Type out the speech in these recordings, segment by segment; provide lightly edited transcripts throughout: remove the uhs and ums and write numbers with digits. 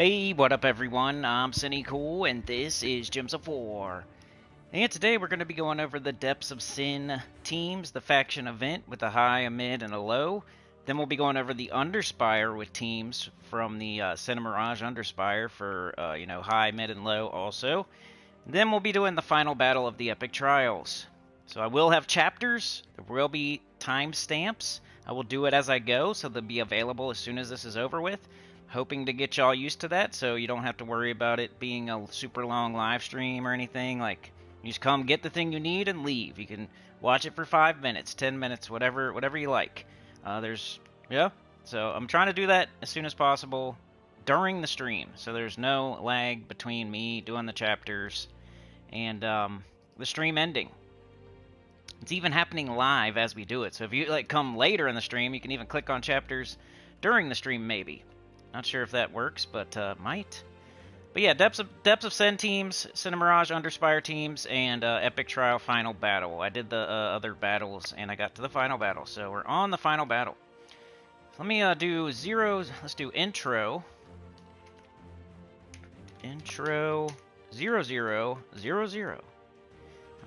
Hey, what up everyone? I'm Sinnycool, and this is Gems of War. And today we're going to be going over the Depths of Sin teams, the faction event with a high, a mid, and a low. Then we'll be going over the Underspire with teams from the Maraj Underspire for, high, mid, and low also. Then we'll be doing the final battle of the Epic Trials. So I will have chapters, there will be timestamps. I will do it as I go, so they'll be available as soon as this is over with. Hoping to get y'all used to that, so you don't have to worry about it being a super long live stream or anything. Like, you just come get the thing you need and leave. You can watch it for 5 minutes, 10 minutes, whatever you like. So I'm trying to do that as soon as possible during the stream, so there's no lag between me doing the chapters and the stream ending. It's even happening live as we do it, so if you come later in the stream, you can even click on chapters during the stream maybe. Not sure if that works, but might. But yeah, Depths of Sin teams, Mirage Underspire teams, and Epic Trial Final Battle. I did the other battles, and I got to the final battle, so we're on the final battle. Let me do zeros. Let's do intro. Intro 0000.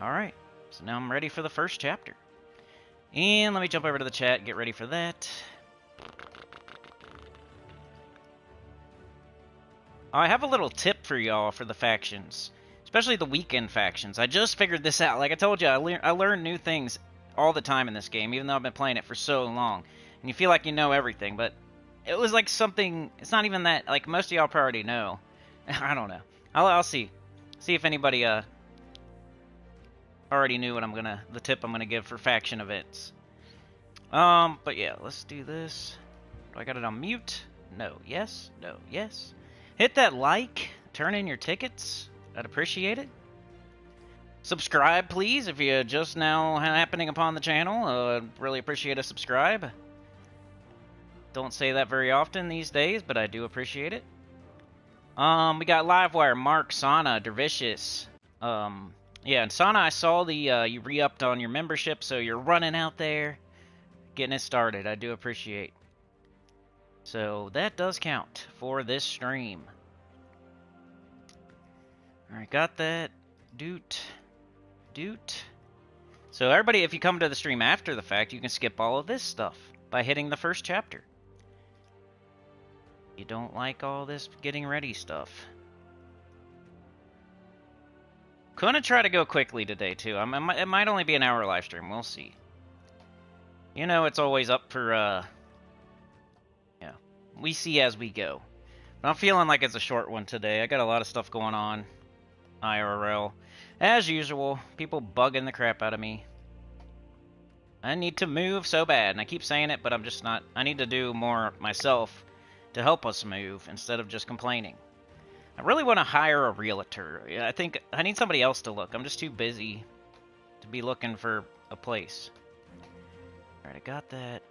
All right, so now I'm ready for the first chapter. And let me jump over to the chat, get ready for that. I have a little tip for y'all for the factions, especially the weekend factions. I just figured this out. Like I told you, I learn new things all the time in this game, even though I've been playing it for so long. And you feel like you know everything, but it was like something, it's not even that, like most of y'all already know. I don't know. I'll see. See if anybody already knew what the tip I'm gonna give for faction events. But yeah, let's do this. Do I got it on mute? No, yes, no, yes. Hit that like, turn in your tickets. I'd appreciate it. Subscribe, please, if you're just now happening upon the channel. I'd really appreciate a subscribe. Don't say that very often these days, but I do appreciate it. We got Livewire, Mark, Sana, Dervicious. Yeah, and Sana, I saw the you re-upped on your membership, so you're running out there, getting it started. I do appreciate. So that does count for this stream. Alright, got that. Doot. So everybody, if you come to the stream after the fact, you can skip all of this stuff by hitting the first chapter. You don't like all this getting ready stuff. Gonna try to go quickly today, too. It might only be an hour live stream. We'll see. You know, it's always up for, we see as we go. But I'm feeling like it's a short one today. I got a lot of stuff going on. IRL. As usual, people bugging the crap out of me. I need to move so bad, and I keep saying it, but I'm just not. I need to do more myself to help us move instead of just complaining. I really want to hire a realtor. I think I need somebody else to look. I'm just too busy to be looking for a place. Alright, I got that.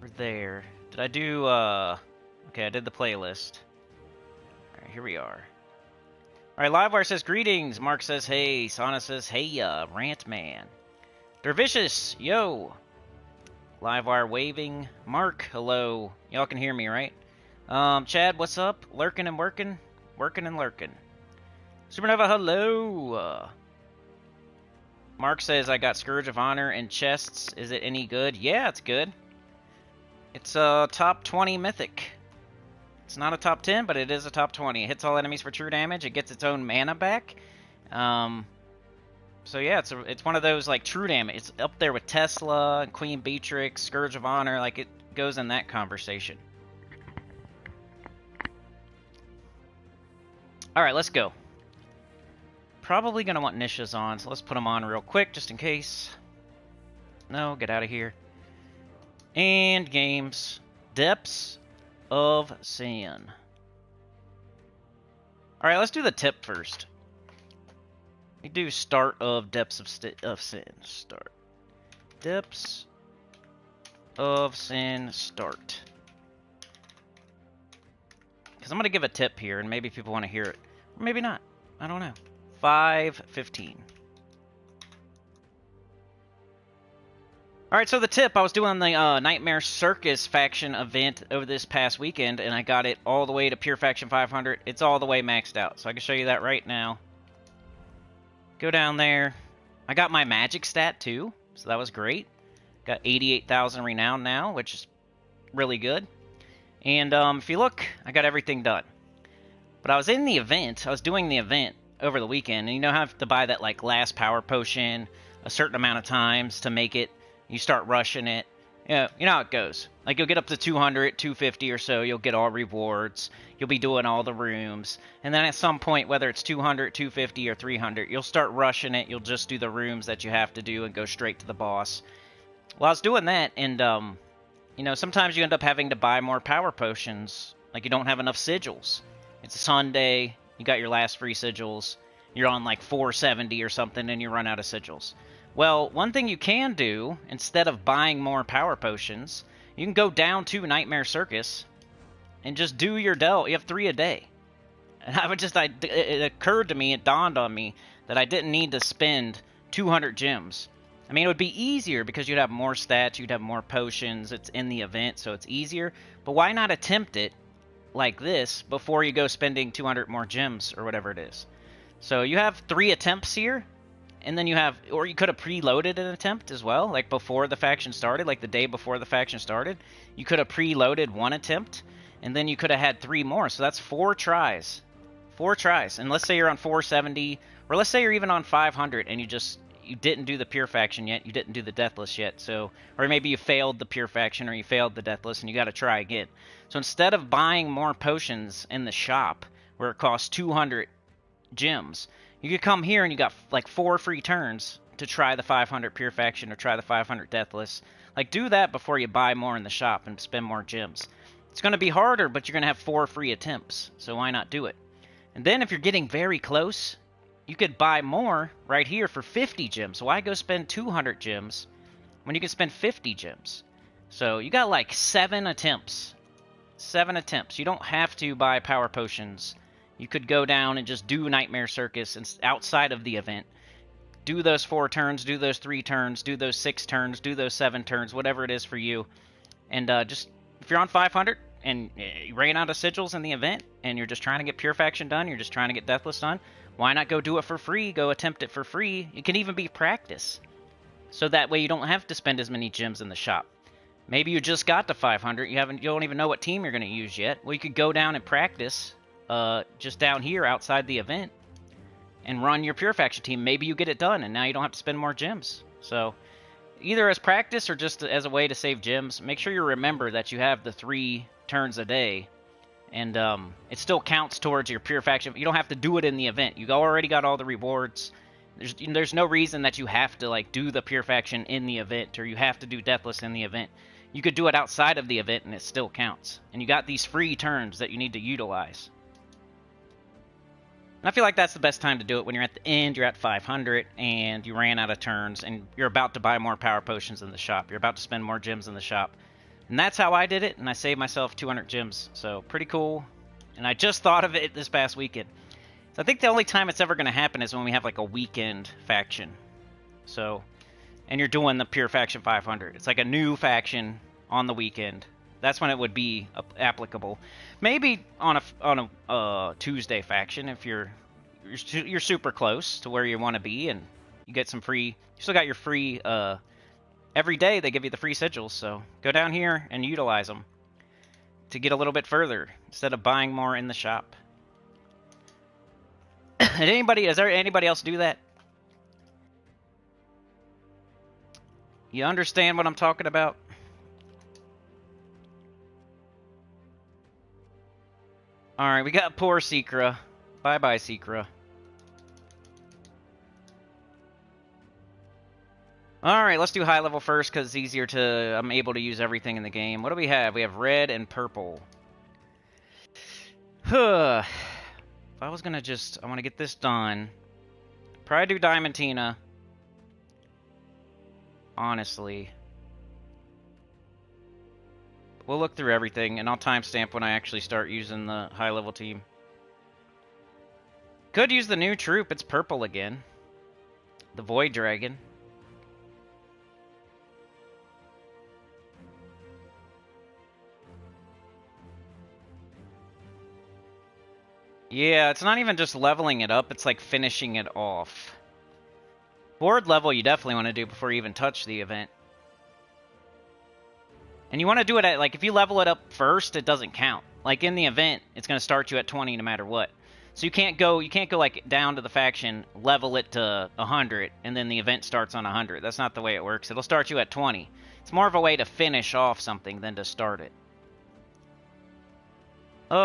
We're there. Did I do, okay, I did the playlist. Alright, here we are. Alright, Livewire says, greetings. Mark says, hey. Sana says, hey, Rant Man. Dervicious, yo. Livewire waving. Mark, hello. Y'all can hear me, right? Chad, what's up? Lurking and working? Working and lurking. Supernova, hello. Mark says, I got Scourge of Honor and chests. Is it any good? Yeah, it's good. It's a top 20 mythic. It's not a top 10, but it is a top 20. It hits all enemies for true damage. It gets its own mana back. So yeah, it's one of those like true damage. It's up there with Tesla, Queen Beatrix, Scourge of Honor. Like it goes in that conversation. All right, let's go. Probably gonna want Nisha's on, so let's put them on real quick just in case. No, get out of here. And games. Depths of Sin. Alright, let's do the tip first. We do start of Depths of Sin. Start. Depths of Sin start. Because I'm going to give a tip here, and maybe people want to hear it. Or maybe not. I don't know. 5:15. Alright, so the tip, I was doing the Nightmare Circus faction event over this past weekend, and I got it all the way to Pure Faction 500. It's all the way maxed out, so I can show you that right now. Go down there. I got my magic stat, too, so that was great. Got 88,000 renown now, which is really good. And if you look, I got everything done. But I was in the event, I was doing the event over the weekend, and you know how I have to buy that like last power potion a certain amount of times to make it. You start rushing it. You know how it goes. Like you'll get up to 200, 250 or so, you'll get all rewards. You'll be doing all the rooms. And then at some point, whether it's 200, 250, or 300, you'll start rushing it. You'll just do the rooms that you have to do and go straight to the boss. Well, I was doing that, and you know, sometimes you end up having to buy more power potions. Like you don't have enough sigils. It's a Sunday, you got your last free sigils, you're on like 470 or something, and you run out of sigils. Well, one thing you can do, instead of buying more power potions, you can go down to Nightmare Circus and just do your delt. You have 3 a day. And it occurred to me, it dawned on me, that I didn't need to spend 200 gems. I mean, it would be easier because you'd have more stats, you'd have more potions, it's in the event, so it's easier. But why not attempt it like this before you go spending 200 more gems or whatever it is? So you have 3 attempts here, and then you have, or you could have preloaded an attempt as well, like before the faction started, like the day before the faction started. You could have preloaded 1 attempt, and then you could have had 3 more. So that's 4 tries. 4 tries. And let's say you're on 470, or let's say you're even on 500, and you didn't do the pure faction yet, you didn't do the deathless yet, so, or maybe you failed the pure faction or you failed the deathless and you got to try again. So instead of buying more potions in the shop where it costs 200 gems, you could come here and you got like 4 free turns to try the 500 pure faction or try the 500 deathless. Like do that before you buy more in the shop and spend more gems. It's going to be harder, but you're going to have 4 free attempts, so why not do it? And then if you're getting very close, you could buy more right here for 50 gems. Why go spend 200 gems when you can spend 50 gems? So you got like 7 attempts. 7 attempts. You don't have to buy power potions. You could go down and just do Nightmare Circus outside of the event. Do those 4 turns, do those 3 turns, do those 6 turns, do those 7 turns, whatever it is for you. And just, if you're on 500 and you ran out of sigils in the event and you're just trying to get pure faction done, you're just trying to get deathless done, why not go do it for free? Go attempt it for free. It can even be practice. So that way you don't have to spend as many gems in the shop. Maybe you just got to 500. You don't even know what team you're going to use yet. Well, you could go down and practice just down here outside the event and run your pure faction team. Maybe you get it done and now you don't have to spend more gems. So either as practice or just as a way to save gems, make sure you remember that you have the 3 turns a day. And it still counts towards your pure faction. You don't have to do it in the event. You already got all the rewards. There's no reason that you have to like do the pure faction in the event or you have to do deathless in the event. You could do it outside of the event and it still counts. And you got these free turns that you need to utilize. And I feel like that's the best time to do it when you're at the end, you're at 500, and you ran out of turns, and you're about to buy more power potions in the shop. You're about to spend more gems in the shop. And that's how I did it, and I saved myself 200 gems. So, pretty cool. And I just thought of it this past weekend. So I think the only time it's ever going to happen is when we have like a weekend faction. So, and you're doing the pure faction 500. It's like a new faction on the weekend. That's when it would be applicable. Maybe on a Tuesday faction if you're super close to where you want to be and you get some free. You still got your free. Every day they give you the free sigils, so go down here and utilize them to get a little bit further instead of buying more in the shop. Does there anybody else do that? You understand what I'm talking about? Alright, we got poor Secra. Bye-bye, Secra. Alright, let's do high level first because it's easier to... I'm able to use everything in the game. What do we have? We have red and purple. If I was gonna I want to get this done. Probably do Diamantina. Honestly. We'll look through everything, and I'll timestamp when I actually start using the high-level team. Could use the new troop. It's purple again. The Void Dragon. Yeah, it's not even just leveling it up, it's like finishing it off. Board level you definitely want to do before you even touch the event. And you want to do it at, like, if you level it up first, it doesn't count. Like, in the event, it's going to start you at 20 no matter what. So you can't go, like, down to the faction, level it to 100, and then the event starts on 100. That's not the way it works. It'll start you at 20. It's more of a way to finish off something than to start it. We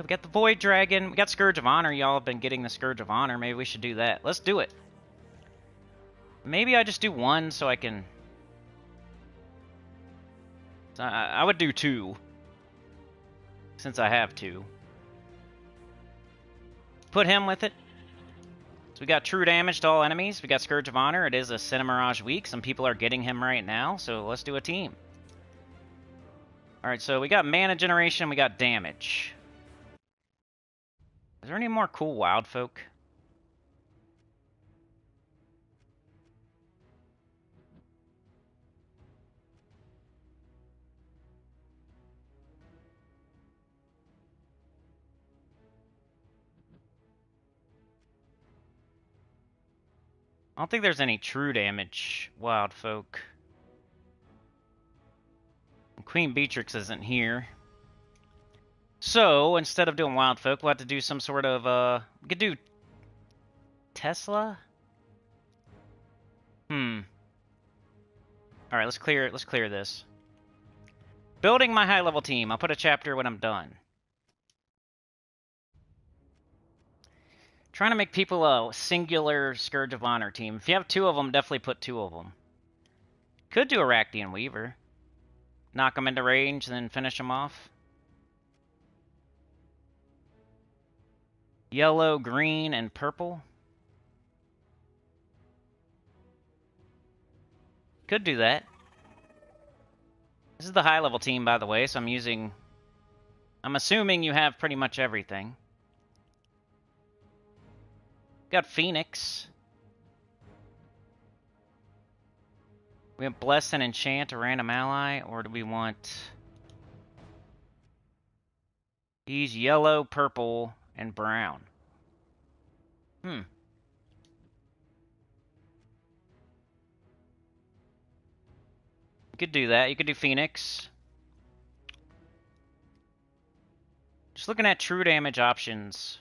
got the Void Dragon. We got Scourge of Honor. Y'all have been getting the Scourge of Honor. Maybe we should do that. Let's do it. Maybe I just do one so I can... I would do two. Since I have two. Put him with it. So we got true damage to all enemies. We got Scourge of Honor. It is a Cinemirage week. Some people are getting him right now. So let's do a team. Alright, so we got mana generation, we got damage. Is there any more cool wild folk? I don't think there's any true damage wild folk. Queen Beatrix isn't here. So, instead of doing wild folk, we'll have to do some sort of, we could do Tesla? Alright, let's clear this. Building my high-level team. I'll put a chapter when I'm done. Trying to make people a singular Scourge of Honor team. If you have two of them, definitely put two of them. Could do a Raktian Weaver. Knock them into range, then finish them off. Yellow, green, and purple. Could do that. This is the high-level team, by the way, so I'm assuming you have pretty much everything. Got Phoenix. We have Bless and Enchant a random ally, or do we want... These yellow, purple, and brown. You could do that. You could do Phoenix. Just looking at true damage options.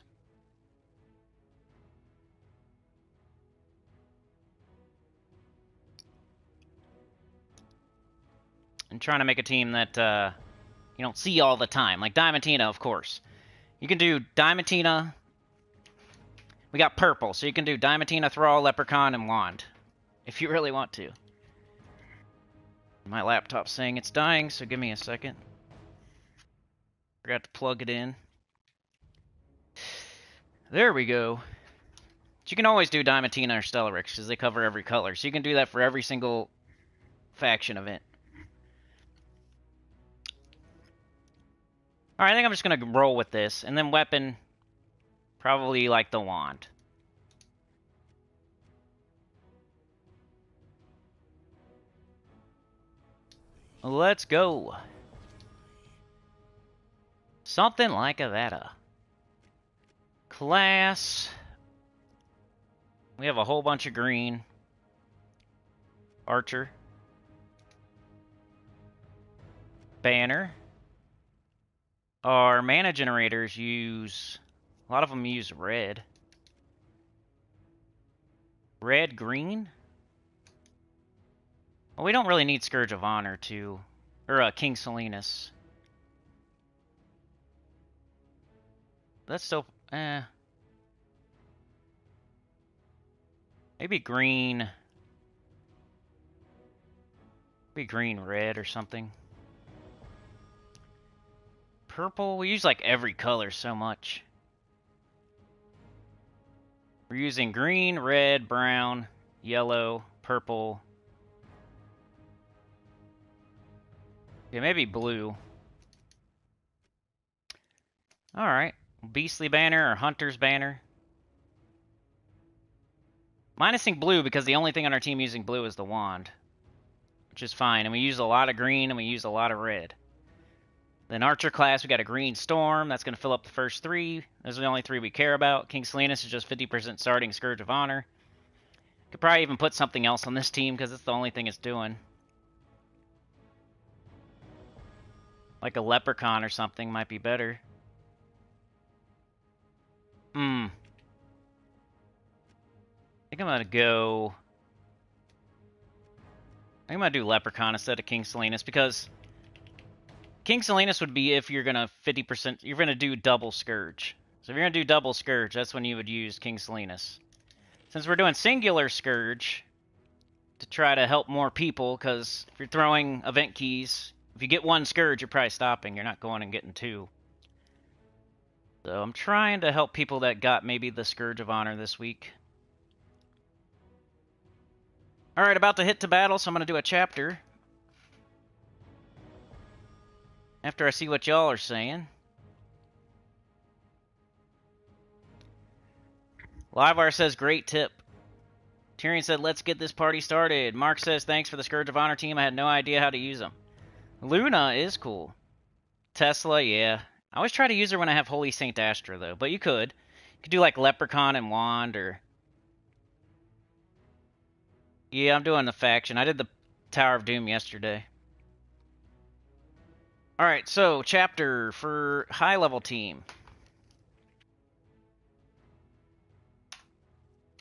And trying to make a team that you don't see all the time. Like Diamantina, of course. You can do Diamantina. We got purple, so you can do Diamantina, Thrall, Leprechaun, and Wand. If you really want to. My laptop's saying it's dying, so give me a second. Forgot to plug it in. There we go. But you can always do Diamantina or Stellaryx, because they cover every color. So you can do that for every single faction event. Alright, I think I'm just going to roll with this. And then weapon, probably like the wand. Let's go. Something like that. Class. We have a whole bunch of green. Archer. Banner. Our mana generators use... A lot of them use red. Red, green? Well, we don't really need Scourge of Honor to... Or King Salinas. That's still... Maybe green... Maybe green, red, or something. Purple? We use like every color so much. We're using green, red, brown, yellow, purple. Yeah, maybe blue. Alright. Beastly Banner or Hunter's Banner. Minusing blue because the only thing on our team using blue is the wand. Which is fine. And we use a lot of green and we use a lot of red. Then Archer class, we got a Green Storm. That's going to fill up the first 3. Those are the only 3 we care about. King Salinas is just 50% starting Scourge of Honor. Could probably even put something else on this team because it's the only thing it's doing. Like a Leprechaun or something might be better. I think I'm going to go... I think I'm going to do Leprechaun instead of King Salinas because King Salinas would be if you're going to 50%... You're going to do double Scourge. So if you're going to do double Scourge, that's when you would use King Salinas. Since we're doing singular Scourge to try to help more people, because if you're throwing event keys, if you get 1 Scourge, you're probably stopping. You're not going and getting 2. So I'm trying to help people that got maybe the Scourge of Honor this week. Alright, about to hit to battle, so I'm going to do a chapter. After I see what y'all are saying. Livewire says, great tip. Tyrion said, let's get this party started. Mark says, thanks for the Scourge of Honor team. I had no idea how to use them. Luna is cool. Tesla, yeah. I always try to use her when I have Holy Saint Astra, though. But you could. You could do, like, Leprechaun and Wand, or... Yeah, I'm doing the faction. I did the Tower of Doom yesterday. Alright, so, chapter for high-level team.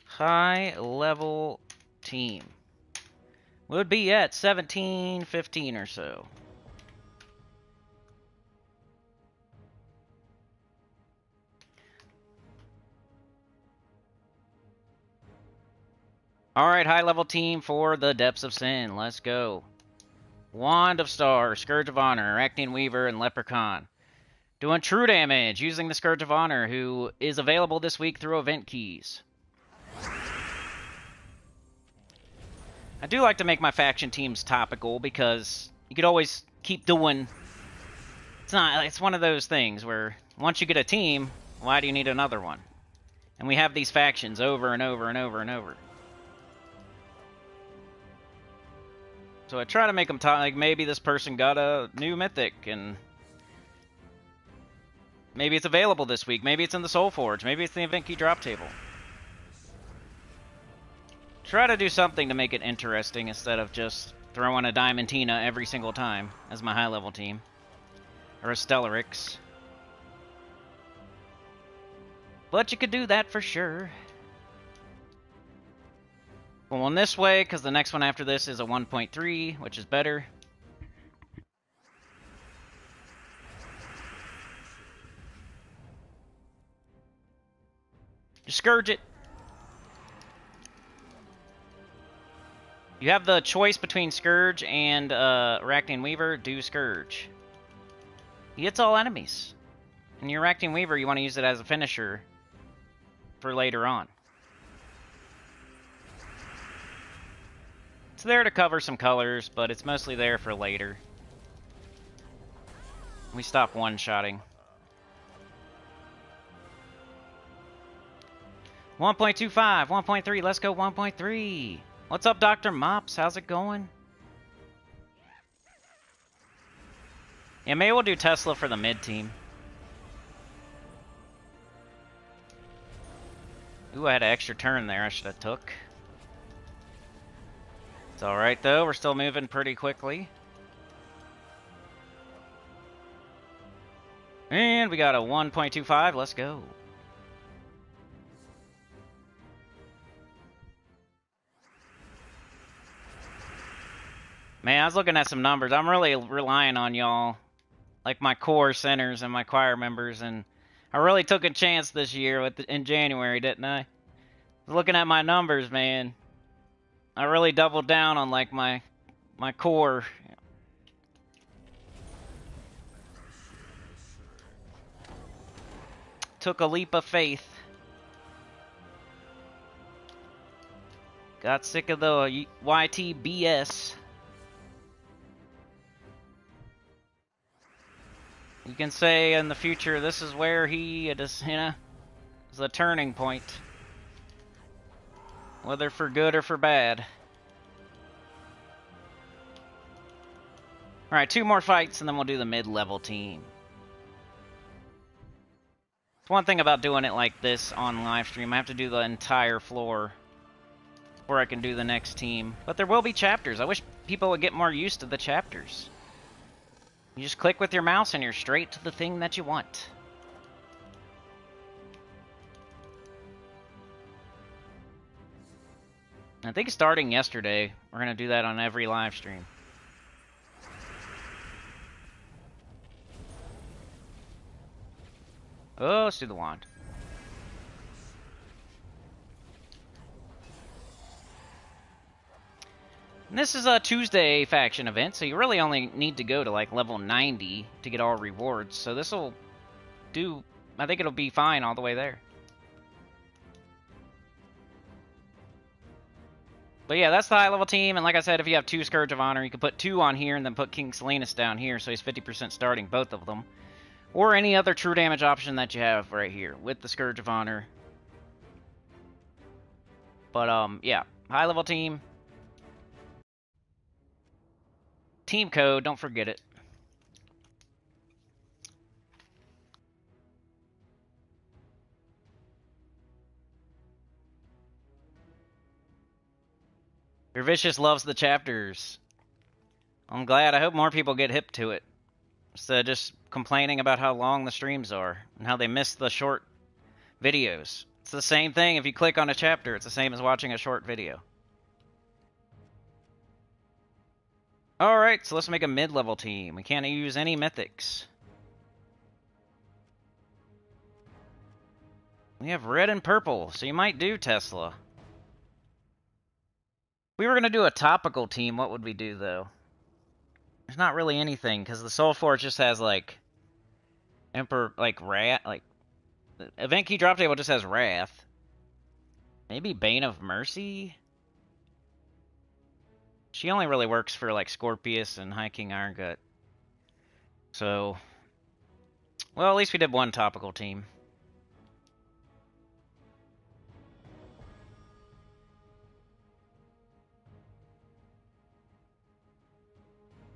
High-level team. Would be at 17, 15 or so. Alright, high-level team for the Depths of Sin. Let's go. Wand of Stars, Scourge of Honor, Arachnian Weaver, and Leprechaun. Doing true damage using the Scourge of Honor, who is available this week through event keys. I do like to make my faction teams topical because you could always keep doing... It's one of those things where once you get a team, why do you need another one? And we have these factions over and over and over and over. So I try to make them talk, like maybe this person got a new mythic and maybe it's available this week. Maybe it's in the Soul Forge. Maybe it's the event key drop table. Try to do something to make it interesting instead of just throwing a Diamantina every single time as my high level team. Or a Stellarix. But you could do that for sure. Going this way, because the next one after this is a 1.3, which is better. Just Scourge it. You have the choice between Scourge and Arachnian Weaver. Do Scourge. He hits all enemies. And your Arachnian Weaver, you want to use it as a finisher for later on. It's there to cover some colors, but it's mostly there for later. We stop one-shotting. 1.25, 1.3, let's go 1.3. What's up, Dr. Mops? How's it going? Yeah, maybe we'll do Tesla for the mid team. Ooh, I had an extra turn there I should have took. It's alright though, we're still moving pretty quickly. And we got a 1.25, let's go. Man, I was looking at some numbers. I'm really relying on y'all, like my core centers and my choir members, and I really took a chance this year in January, didn't I? Looking at my numbers, man. I really doubled down on like my core. Took a leap of faith. Got sick of the YT BS. You can say in the future this is where he is, you know, is a turning point. Whether for good or for bad. Alright, 2 more fights and then we'll do the mid-level team. one thing about doing it like this on live stream. I have to do the entire floor before I can do the next team. But there will be chapters. I wish people would get more used to the chapters. You just click with your mouse and you're straight to the thing that you want. I think starting yesterday, we're going to do that on every live stream. Oh, let's do the wand. And this is a Tuesday faction event, so you really only need to go to like level 90 to get all rewards. So this will do, I think it'll be fine all the way there. But yeah, that's the high level team, and like I said, if you have 2 Scourge of Honor, you can put 2 on here and then put King Salinas down here, so he's 50% starting both of them. Or any other true damage option that you have right here with the Scourge of Honor. But yeah, high level team. Team code, don't forget it. Your Vicious loves the chapters. I'm glad. I hope more people get hip to it. Instead of just complaining about how long the streams are and how they miss the short videos. It's the same thing if you click on a chapter. It's the same as watching a short video. Alright, so let's make a mid-level team. We can't use any mythics. We have red and purple, so you might do Tesla. If we were going to do a topical team, what would we do, though? There's not really anything, because the Soul Force just has, like, Emperor, like, Wrath, like, the event key drop table just has Wrath. Maybe Bane of Mercy? She only really works for, like, Scorpius and High King Irongut. So, well, at least we did one topical team.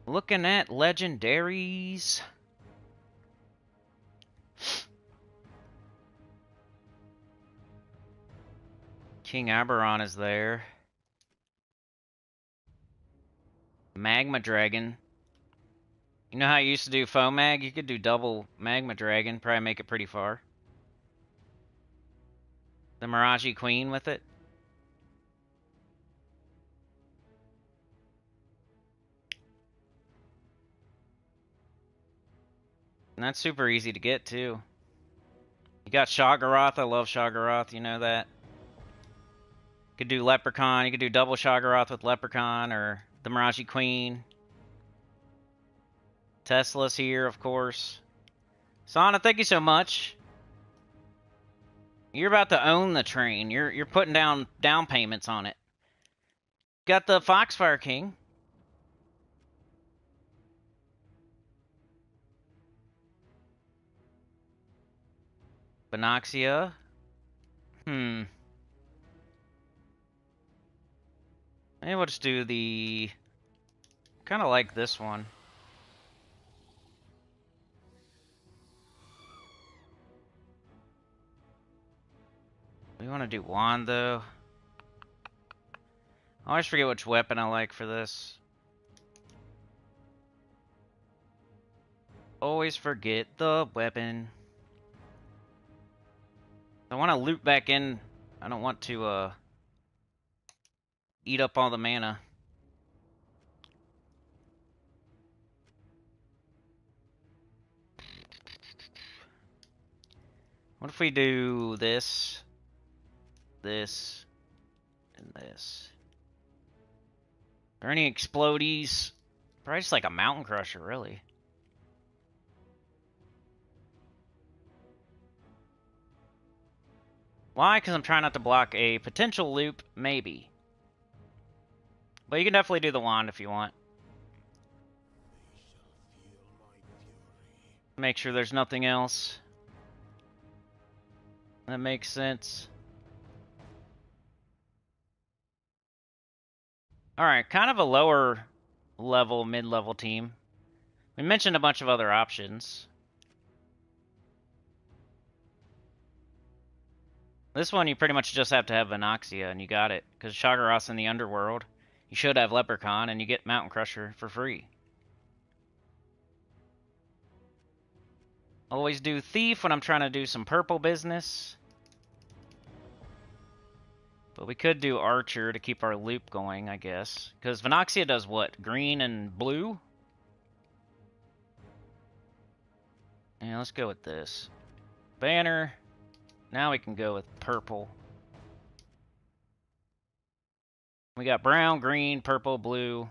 Looking at legendaries. King Aberon is there. Magma Dragon. You know how you used to do Fomag? You could do double Magma Dragon. Probably make it pretty far. The Mirage Queen with it. And that's super easy to get, too. You got Shoggoth. I love Shoggoth. You know that. You could do Leprechaun. You could do double Shoggoth with Leprechaun or the Mirage Queen. Tesla's here, of course. Sana, thank you so much. You're about to own the train. You're putting down payments on it. Got the Foxfire King. Benoxia. Maybe we'll just do the... kind of like this one. We want to do wand, though. I always forget which weapon I like for this. Always forget the weapon. I want to loop back in. I don't want to, eat up all the mana. What if we do this, this, and this? Are there any explodies? Probably just like a mountain crusher, really. Why? Because I'm trying not to block a potential loop, maybe. But you can definitely do the wand if you want. Make sure there's nothing else. That makes sense. Alright, kind of a lower level, mid-level team. We mentioned a bunch of other options. This one you pretty much just have to have Venoxia and you got it. Because Shoggoth's in the underworld. You should have Leprechaun and you get Mountain Crusher for free. Always do Thief when I'm trying to do some purple business. But we could do Archer to keep our loop going, I guess. Because Venoxia does what? Green and blue? Yeah, let's go with this. Banner. Now we can go with purple. We got brown, green, purple, blue.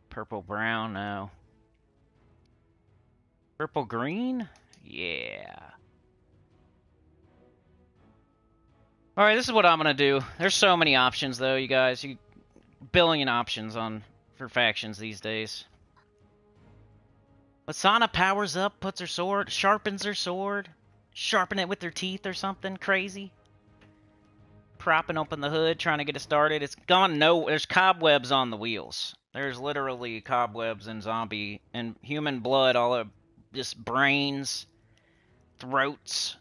Purple, brown, no. Purple, green? Yeah. Alright, this is what I'm gonna do. There's so many options, though, you guys. Billion options for factions these days. Lasana powers up, puts her sword, sharpens her sword, sharpen it with her teeth or something crazy. Propping open the hood, trying to get it started. It's gone there's cobwebs on the wheels. There's literally cobwebs and zombie and human blood all over, just brains, throats,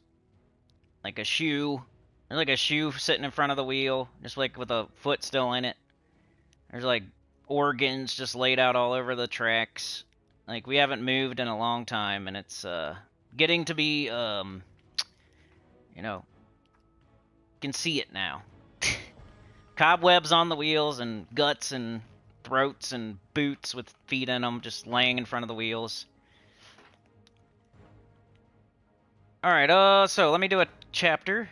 like a shoe. There's like a shoe sitting in front of the wheel, just like with a foot still in it. There's like organs just laid out all over the tracks. Like, we haven't moved in a long time, and it's getting to be, you know, you can see it now. Cobwebs on the wheels and guts and throats and boots with feet in them just laying in front of the wheels. Alright, so let me do a chapter.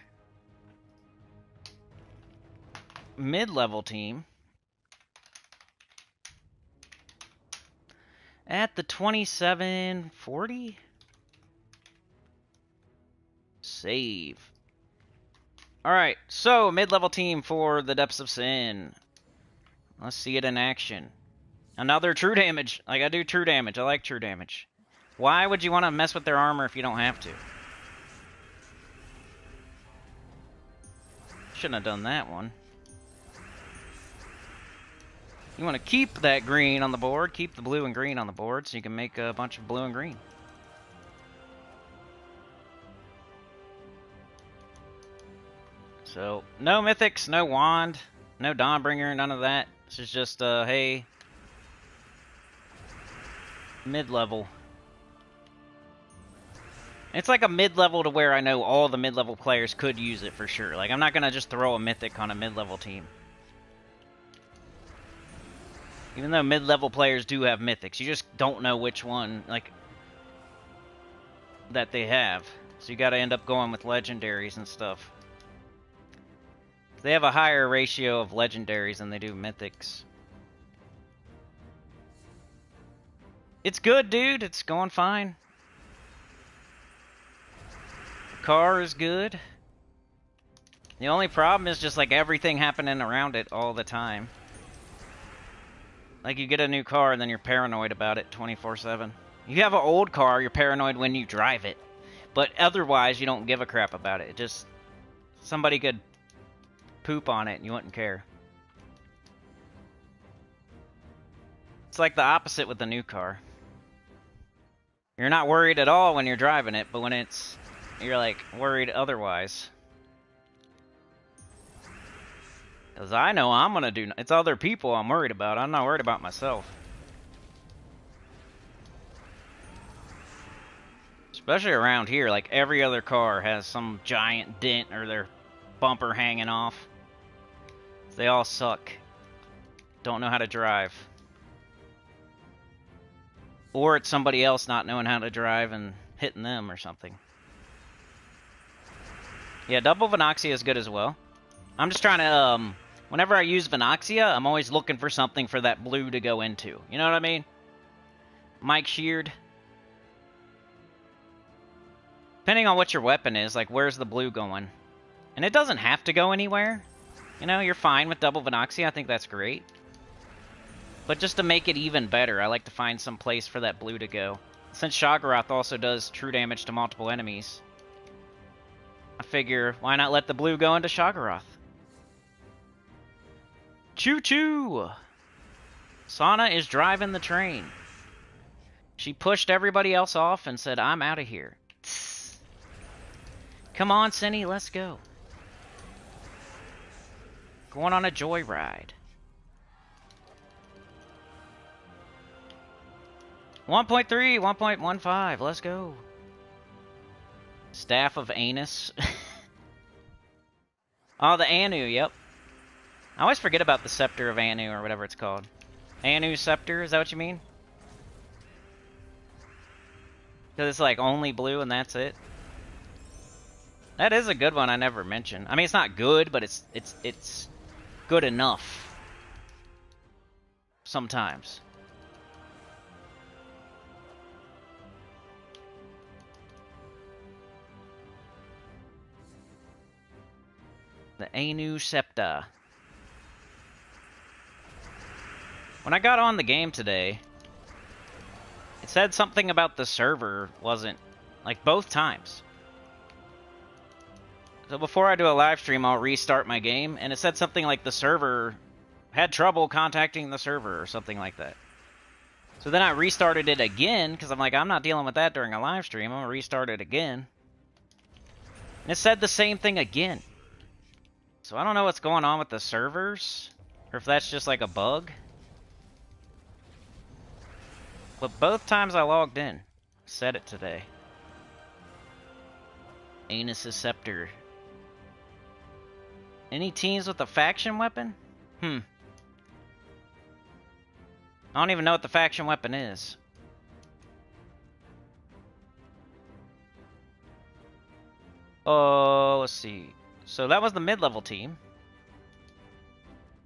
Mid-level team. At the 2740. Save. Alright, so mid-level team for the Depths of Sin. Let's see it in action. Another true damage. Like, I do true damage. I like true damage. Why would you want to mess with their armor if you don't have to? Shouldn't have done that one. You want to keep that green on the board. Keep the blue and green on the board so you can make a bunch of blue and green. So, no mythics, no wand, no Dawnbringer, none of that. This is just, hey, mid-level. It's like a mid-level to where I know all the mid-level players could use it for sure. Like, I'm not going to just throw a mythic on a mid-level team. Even though mid-level players do have mythics, you just don't know which one, like, that they have. So you gotta end up going with legendaries and stuff. They have a higher ratio of legendaries than they do mythics. It's good, dude. It's going fine. The car is good. The only problem is just like everything happening around it all the time. Like, you get a new car and then you're paranoid about it 24/7. You have an old car, you're paranoid when you drive it. But otherwise, you don't give a crap about it. It just, somebody could poop on it and you wouldn't care. It's like the opposite with the new car. You're not worried at all when you're driving it, but when it's, you're like worried otherwise. Because I know I'm going to do... It's other people I'm worried about. I'm not worried about myself. Especially around here. Like, every other car has some giant dent or their bumper hanging off. They all suck. Don't know how to drive. Or it's somebody else not knowing how to drive and hitting them or something. Yeah, double Venoxia is good as well. I'm just trying to... Whenever I use Venoxia, I'm always looking for something for that blue to go into. You know what I mean? Mike Sheard. Depending on what your weapon is, like, where's the blue going? And it doesn't have to go anywhere. You know, you're fine with double Venoxia. I think that's great. But just to make it even better, I like to find some place for that blue to go. Since Shoggoth also does true damage to multiple enemies, I figure, why not let the blue go into Shoggoth? Choo-choo! Sana is driving the train. She pushed everybody else off and said, I'm out of here. Tss. Come on, Cinny, let's go. Going on a joyride. 1.3, 1.15, let's go. Staff of Anus. Oh, the Anu, yep. I always forget about the Scepter of Anu, or whatever it's called. Anu Scepter, is that what you mean? Because it's like only blue and that's it? That is a good one I never mentioned. I mean, it's not good, but it's good enough. Sometimes. The Anu Septa. When I got on the game today, it said something about the server wasn't, like, both times. So before I do a live stream, I'll restart my game, and it said something like the server had trouble contacting the server or something like that. So then I restarted it again, because I'm like, I'm not dealing with that during a live stream. I'm going to restart it again. And it said the same thing again. So I don't know what's going on with the servers, or if that's just like a bug. But both times I logged in, said it today. Anus Scepter. Any teams with a faction weapon? I don't even know what the faction weapon is. Oh, let's see. So that was the mid-level team.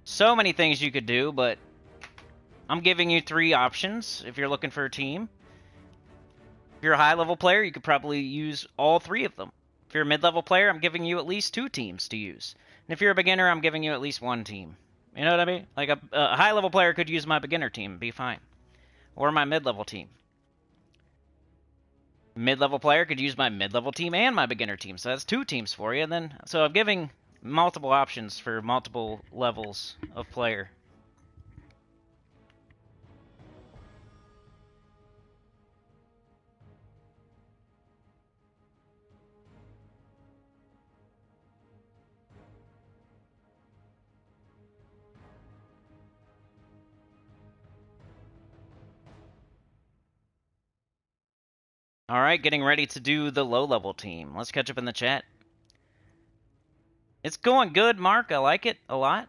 So many things you could do, but I'm giving you 3 options if you're looking for a team. If you're a high-level player, you could probably use all 3 of them. If you're a mid-level player, I'm giving you at least 2 teams to use. And if you're a beginner, I'm giving you at least 1 team. You know what I mean? Like a high-level player could use my beginner team and be fine. Or my mid-level team. Mid-level player could use my mid-level team and my beginner team. So that's 2 teams for you. And then, so I'm giving multiple options for multiple levels of player. Alright, getting ready to do the low-level team. Let's catch up in the chat. It's going good, Mark. I like it a lot.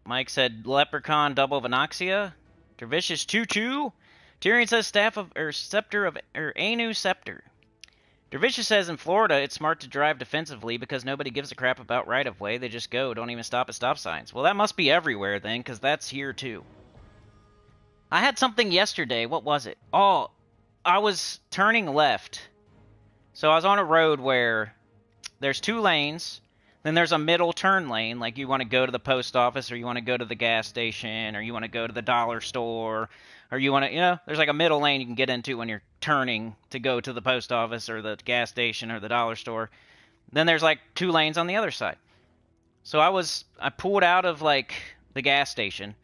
Mike said Leprechaun double Venoxia. Dervicious Choo-Choo. Tyrion says Staff of, or Scepter of, or Anu Scepter. Dervicious says in Florida it's smart to drive defensively because nobody gives a crap about right-of-way. They just go, don't even stop at stop signs. Well, that must be everywhere then, because that's here too. I had something yesterday. What was it? Oh, I was turning left. So I was on a road where there's 2 lanes, then there's a middle turn lane, like you want to go to the post office, or you want to go to the gas station, or you want to go to the dollar store, or you want to, you know, there's like a middle lane you can get into when you're turning to go to the post office, or the gas station, or the dollar store. Then there's like 2 lanes on the other side. So I pulled out of like the gas station,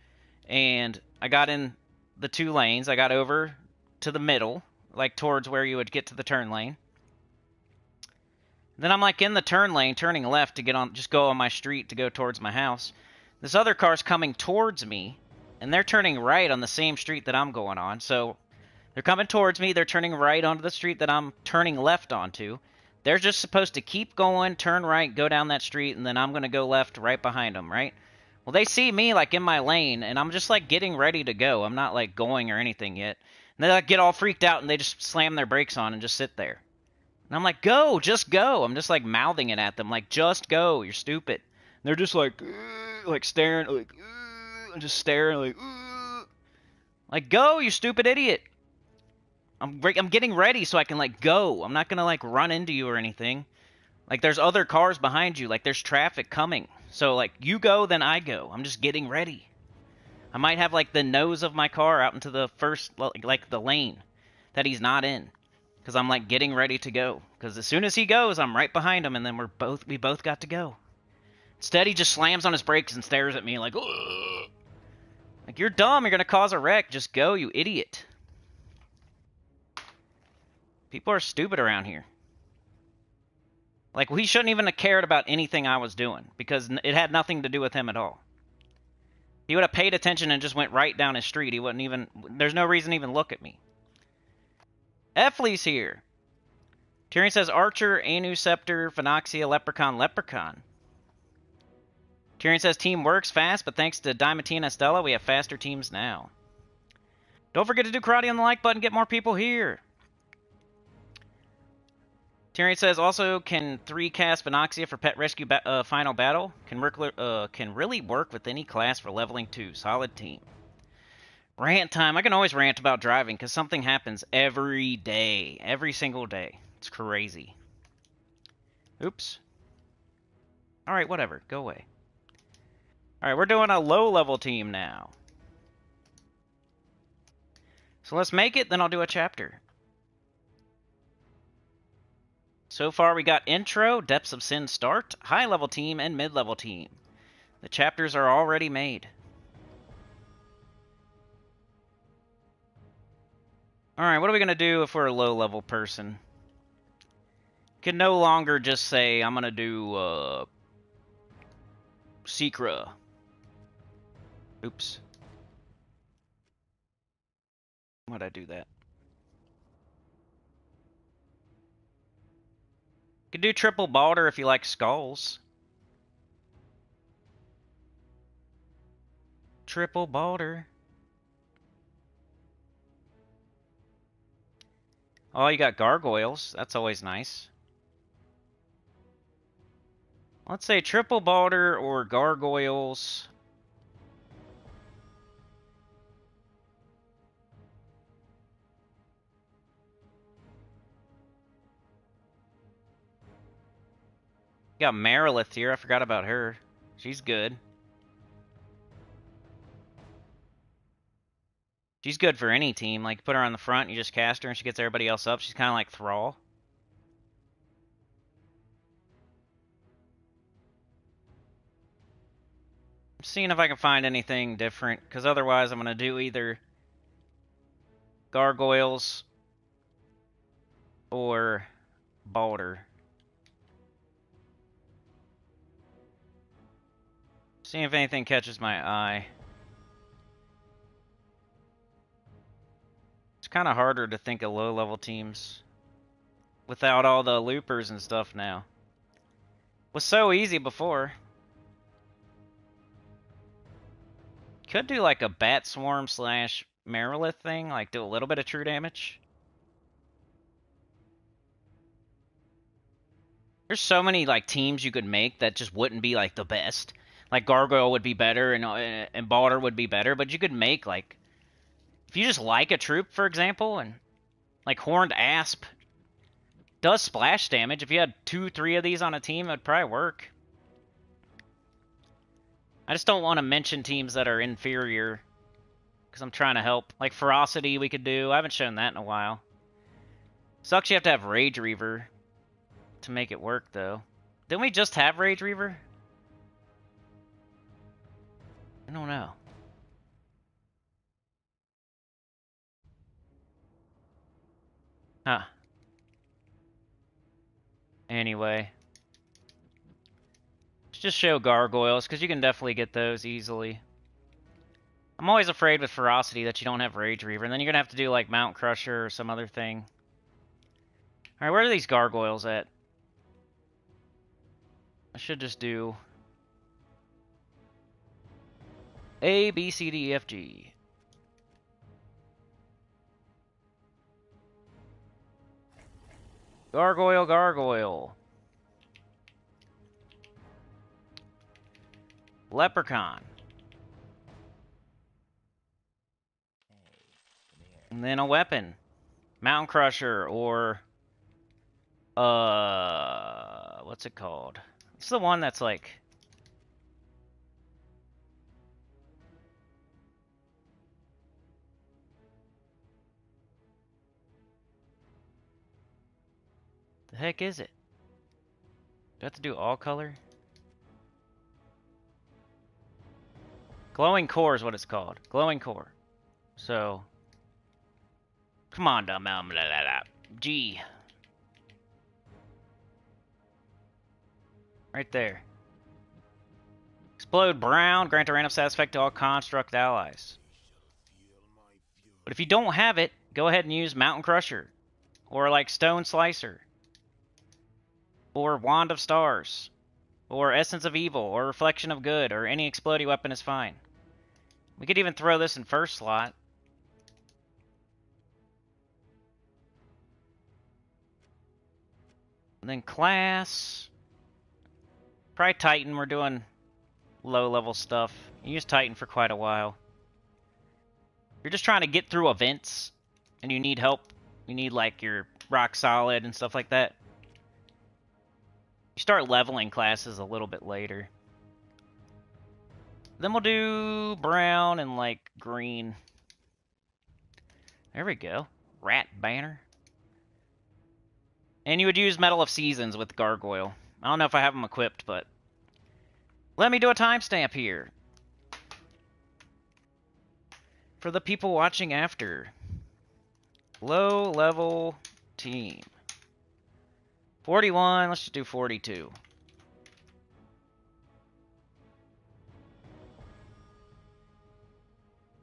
and I got in the 2 lanes. I got over to the middle, like towards where you would get to the turn lane. Then I'm like in the turn lane, turning left to get on, just go on my street to go towards my house. This other car's coming towards me, and they're turning right on the same street that I'm going on. So they're coming towards me, they're turning right onto the street that I'm turning left onto. They're just supposed to keep going, turn right, go down that street, and then I'm going to go left right behind them, right? Well, they see me like in my lane, and I'm just like getting ready to go. I'm not like going or anything yet. And they like get all freaked out, and they just slam their brakes on and just sit there. And I'm like, go, just go. I'm just like mouthing it at them, like, just go, you're stupid. And they're just like staring, like, and just staring, like, go, you stupid idiot. I'm getting ready so I can like go. I'm not gonna like run into you or anything. Like, there's other cars behind you, like there's traffic coming. So like, you go, then I go. I'm just getting ready. I might have like the nose of my car out into the first, like the lane that he's not in. Because I'm like getting ready to go. Because as soon as he goes, I'm right behind him, and then we both got to go. Instead, he just slams on his brakes and stares at me like, ugh. Like, you're dumb. You're going to cause a wreck. Just go, you idiot. People are stupid around here. Like, he shouldn't even have cared about anything I was doing because it had nothing to do with him at all. He would have paid attention and just went right down his street. He wouldn't even... There's no reason to even look at me. Efley's here. Tyrion says Archer, Anu, Scepter, Phenoxia, Leprechaun. Tyrion says team works fast, but thanks to Diamantine and Stella, we have faster teams now. Don't forget to do karate on the like button, get more people here. Tyrion says also can 3 cast Phenoxia for Pet Rescue Final Battle. Can really work with any class for leveling 2. Solid team. Rant time. I can always rant about driving because something happens every day. Every single day. It's crazy. Oops. Alright, whatever. Go away. Alright, we're doing a low-level team now. So let's make it, then I'll do a chapter. So far we got Intro, Depths of Sin Start, High-level team, and Mid-level team. The chapters are already made. Alright, what are we going to do if we're a low-level person? Can no longer just say, I'm going to do, Secra. Oops. Why'd I do that? You could do Triple Balder if you like skulls. Triple Balder. Oh, you got gargoyles. That's always nice. Let's say Triple Balder or gargoyles. You got Marilith here. I forgot about her. She's good. She's good for any team. Like, put her on the front, you just cast her, and she gets everybody else up. She's kind of like Thrall. I'm seeing if I can find anything different, because otherwise I'm going to do either gargoyles or Balder. Seeing if anything catches my eye. It's kind of harder to think of low-level teams without all the loopers and stuff now. It was so easy before. Could do like a Bat Swarm / Marilith thing, like do a little bit of true damage. There's so many like teams you could make that just wouldn't be like the best. Like Gargoyle would be better and Balder would be better, but you could make like if you just like a troop, for example, and like Horned Asp does splash damage. If you had 2-3 of these on a team, it would probably work. I just don't want to mention teams that are inferior because I'm trying to help. Like Ferocity we could do. I haven't shown that in a while. Sucks you have to have Rage Reaver to make it work, though. Didn't we just have Rage Reaver? I don't know. Huh. Anyway. Let's just show gargoyles, because you can definitely get those easily. I'm always afraid with Ferocity that you don't have Rage Reaver, and then you're going to have to do like Mount Crusher or some other thing. Alright, where are these gargoyles at? I should just do A, B, C, D, E, F, G. Gargoyle, gargoyle. Leprechaun. And then a weapon. Mountain Crusher or what's it called? It's the one that's like the heck is it? Do I have to do all color? Glowing core is what it's called. Glowing core. So, come on, dumb. G. Right there. Explode brown. Grant a random status effect to all construct allies. But if you don't have it, go ahead and use Mountain Crusher. Or like Stone Slicer. Or Wand of Stars. Or Essence of Evil. Or Reflection of Good. Or any explodey weapon is fine. We could even throw this in first slot. And then class. Probably Titan. We're doing low level stuff. You use Titan for quite a while. You're just trying to get through events and you need help. You need like your rock solid and stuff like that. You start leveling classes a little bit later. Then we'll do brown and like green. There we go. Rat banner. And you would use Metal of Seasons with Gargoyle. I don't know if I have them equipped, but let me do a timestamp here. For the people watching after. Low level team. 41, let's just do 42.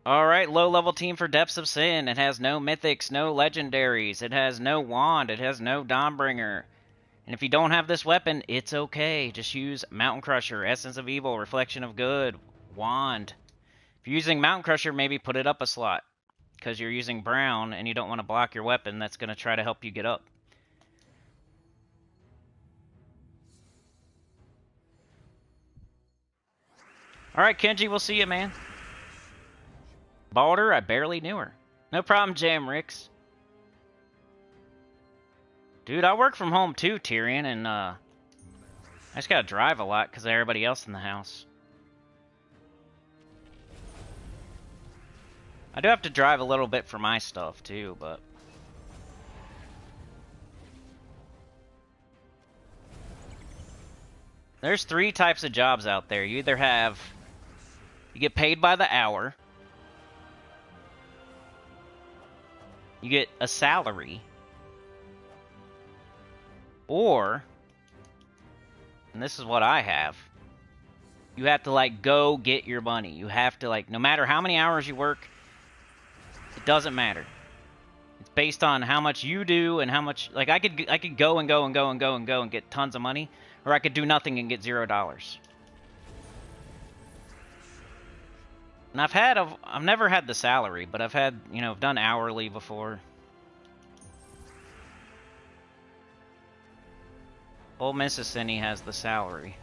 Alright, low level team for Depths of Sin. It has no mythics, no legendaries. It has no wand. It has no Dawnbringer. And if you don't have this weapon, it's okay. Just use Mountain Crusher, Essence of Evil, Reflection of Good, Wand. If you're using Mountain Crusher, maybe put it up a slot. Because you're using brown and you don't want to block your weapon that's going to try to help you get up. Alright, Kenji, we'll see you, man. Balder, I barely knew her. No problem, Jam Ricks. Dude, I work from home too, Tyrion, and I just gotta drive a lot because of everybody else in the house. I do have to drive a little bit for my stuff too, but... There's 3 types of jobs out there. You either have... You get paid by the hour. You get a salary. Or, and this is what I have, you have to like go get your money. You have to like, no matter how many hours you work, it doesn't matter. It's based on how much you do and how much, like I could go and go and go and go and go and get tons of money, or I could do nothing and get $0. And I've never had the salary, but I've had, you know, I've done hourly before. Old Mrs. Cinny has the salary.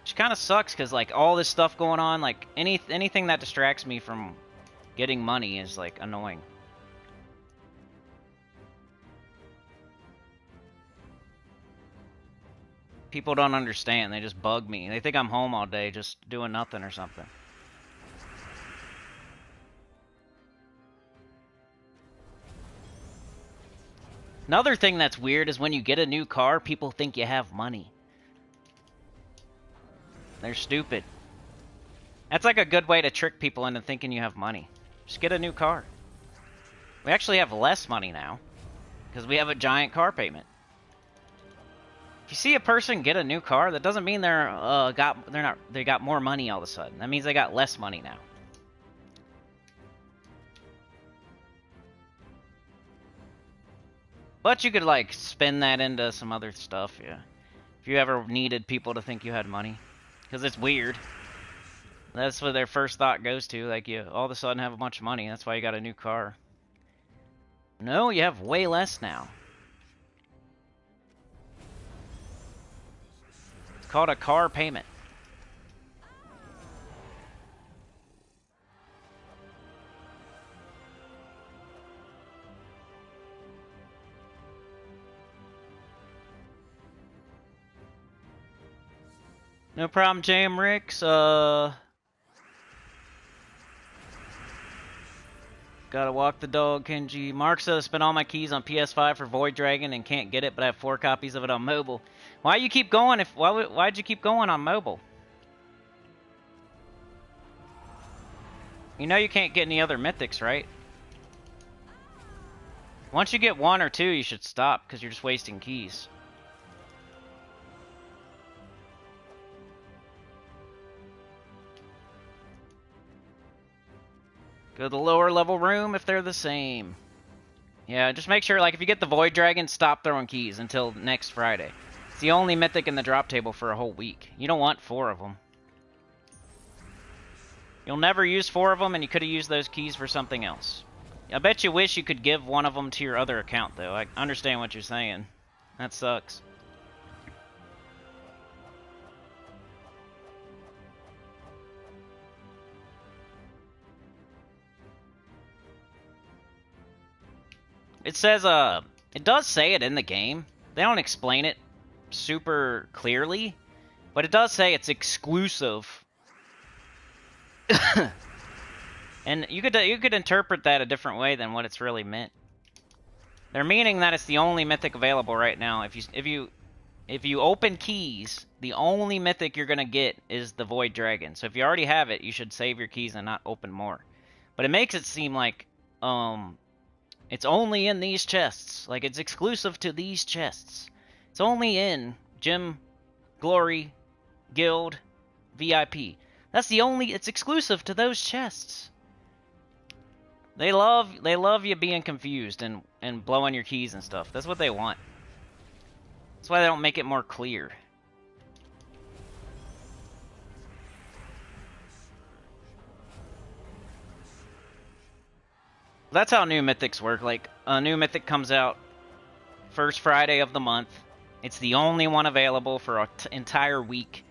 Which kind of sucks, because, like, all this stuff going on, like, anything that distracts me from getting money is, like, annoying. People don't understand. They just bug me. They think I'm home all day just doing nothing or something. Another thing that's weird is when you get a new car, people think you have money. They're stupid. That's like a good way to trick people into thinking you have money. Just get a new car. We actually have less money now because we have a giant car payment. If you see a person get a new car, that doesn't mean they got more money all of a sudden. That means they got less money now. But you could like spin that into some other stuff, yeah. If you ever needed people to think you had money, because it's weird. That's what their first thought goes to. Like you all of a sudden have a bunch of money. That's why you got a new car. No, you have way less now. It's called a car payment. No problem, Jam Ricks. Gotta walk the dog, Kenji. Mark says, spent all my keys on PS5 for Void Dragon and can't get it, but I have 4 copies of it on mobile. Why you keep going? Why'd you keep going on mobile? You know you can't get any other mythics, right? Once you get 1 or 2, you should stop, because you're just wasting keys. Go to the lower level room if they're the same. Yeah, just make sure, like, if you get the Void Dragon, stop throwing keys until next Friday. It's the only mythic in the drop table for a whole week. You don't want 4 of them. You'll never use 4 of them, and you could have used those keys for something else. I bet you wish you could give 1 of them to your other account, though. I understand what you're saying. That sucks. It says, it does say it in the game. They don't explain it super clearly, but it does say it's exclusive. And you could interpret that a different way than what it's really meant. They're meaning that it's the only mythic available right now. If you open keys, the only mythic you're gonna get is the Void Dragon. So if you already have it, you should save your keys and not open more. But it makes it seem like it's only in these chests. Like, it's exclusive to these chests. It's only in Gym, Glory, Guild, VIP. That's the only... It's exclusive to those chests. They love you being confused and blowing your keys and stuff. That's what they want. That's why they don't make it more clear. That's how new mythics work. Like, a new mythic comes out first Friday of the month. It's the only one available for an entire week.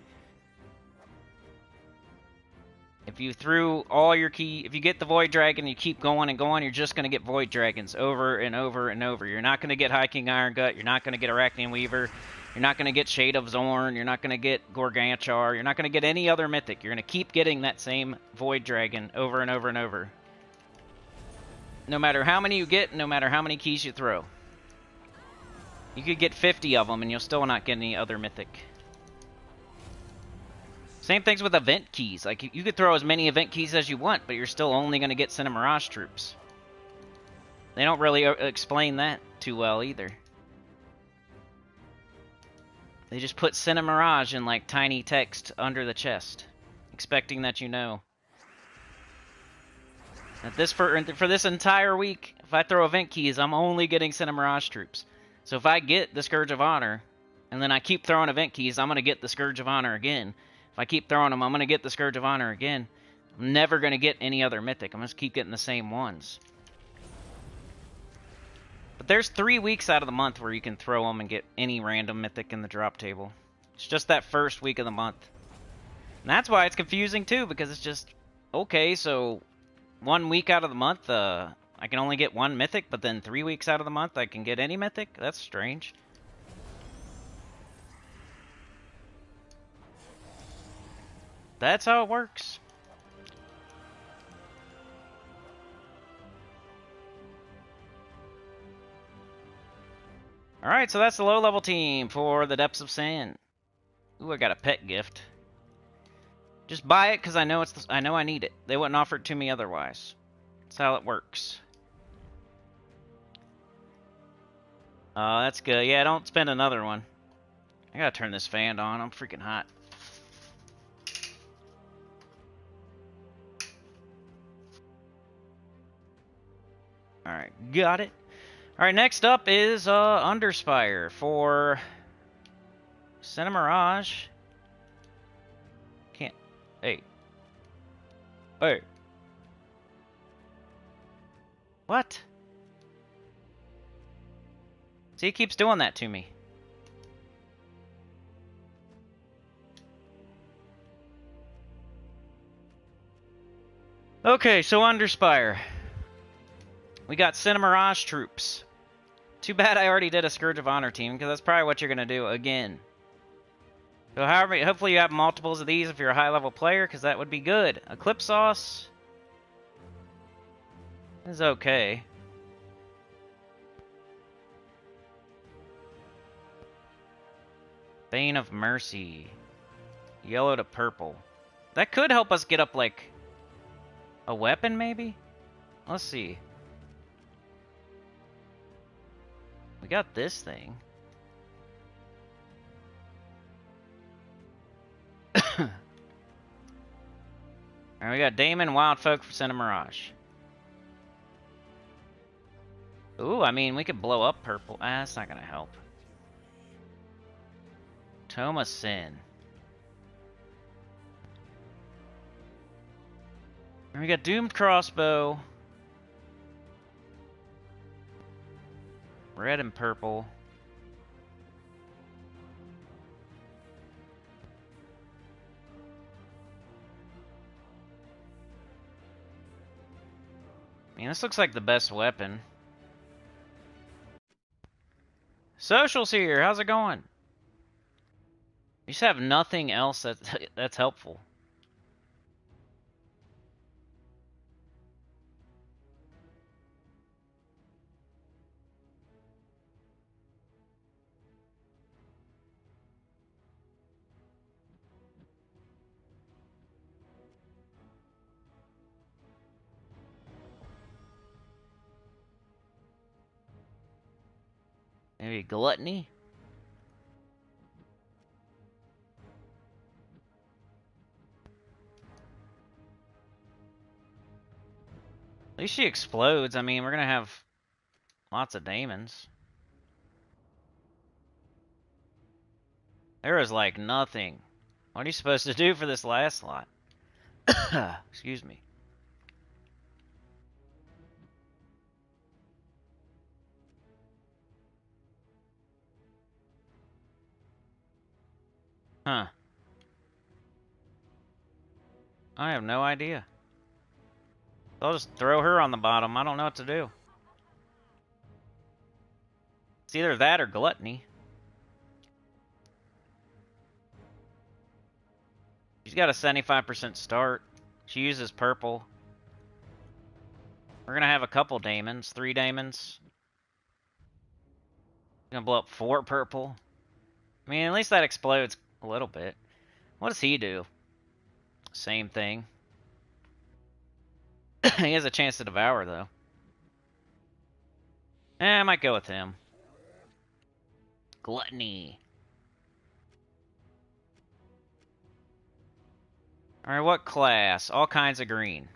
If you threw all your if you get the Void Dragon, you keep going and going, you're just going to get Void Dragons over and over and over. You're not going to get Hiking Iron Gut. You're not going to get Arachnian Weaver. You're not going to get Shade of Zorn. You're not going to get Gorganchar. You're not going to get any other mythic. You're going to keep getting that same Void Dragon over and over and over. No matter how many you get, no matter how many keys you throw. You could get 50 of them and you'll still not get any other mythic. Same things with event keys. Like, you could throw as many event keys as you want, but you're still only going to get Sinnycool troops. They don't really explain that too well either. They just put Sinnycool in, like, tiny text under the chest, expecting that you know. That this for this entire week, if I throw event keys, I'm only getting Sinnycool troops. So if I get the Scourge of Honor, and then I keep throwing event keys, I'm going to get the Scourge of Honor again. If I keep throwing them, I'm going to get the Scourge of Honor again. I'm never going to get any other mythic. I'm just keep getting the same ones. But there's 3 weeks out of the month where you can throw them and get any random mythic in the drop table. It's just that first week of the month. And that's why it's confusing too, because it's just, okay, so 1 week out of the month, I can only get 1 mythic, but then 3 weeks out of the month, I can get any mythic? That's strange. That's how it works. Alright, so that's the low-level team for the Depths of Sin. Ooh, I got a pet gift. Just buy it because I know I know I need it. They wouldn't offer it to me otherwise. That's how it works. That's good. Yeah, don't spend another one. I gotta turn this fan on. I'm freaking hot. Alright, got it. Alright, next up is Underspire for Maraj. Can't. Hey. Hey. What? See, he keeps doing that to me. Okay, so Underspire. We got Sinnycool troops. Too bad I already did a Scourge of Honor team, because that's probably what you're going to do again. So hopefully you have multiples of these if you're a high-level player, because that would be good. Eclipse Sauce is okay. Bane of Mercy. Yellow to purple. That could help us get up, like, a weapon, maybe? Let's see. We got this thing. Alright, we got Damon, Wild Folk for Santa Maraj. Ooh, I mean, we could blow up purple. Ah, that's not gonna help. Tome of Sin. And we got Doomed Crossbow. Red and purple. I mean, this looks like the best weapon. Social's here. How's it going? You just have nothing else that's helpful. Maybe Gluttony? At least she explodes. I mean, we're gonna have lots of daemons. There is like nothing. What are you supposed to do for this last slot? Excuse me. Huh. I have no idea. I'll just throw her on the bottom. I don't know what to do. It's either that or Gluttony. She's got a 75% start. She uses purple. We're gonna have a couple daemons. 3 daemons. Gonna blow up 4 purple. I mean, at least that explodes a little bit. What does he do? Same thing. He has a chance to devour, though. I might go with him. Gluttony. Alright, what class? All kinds of green.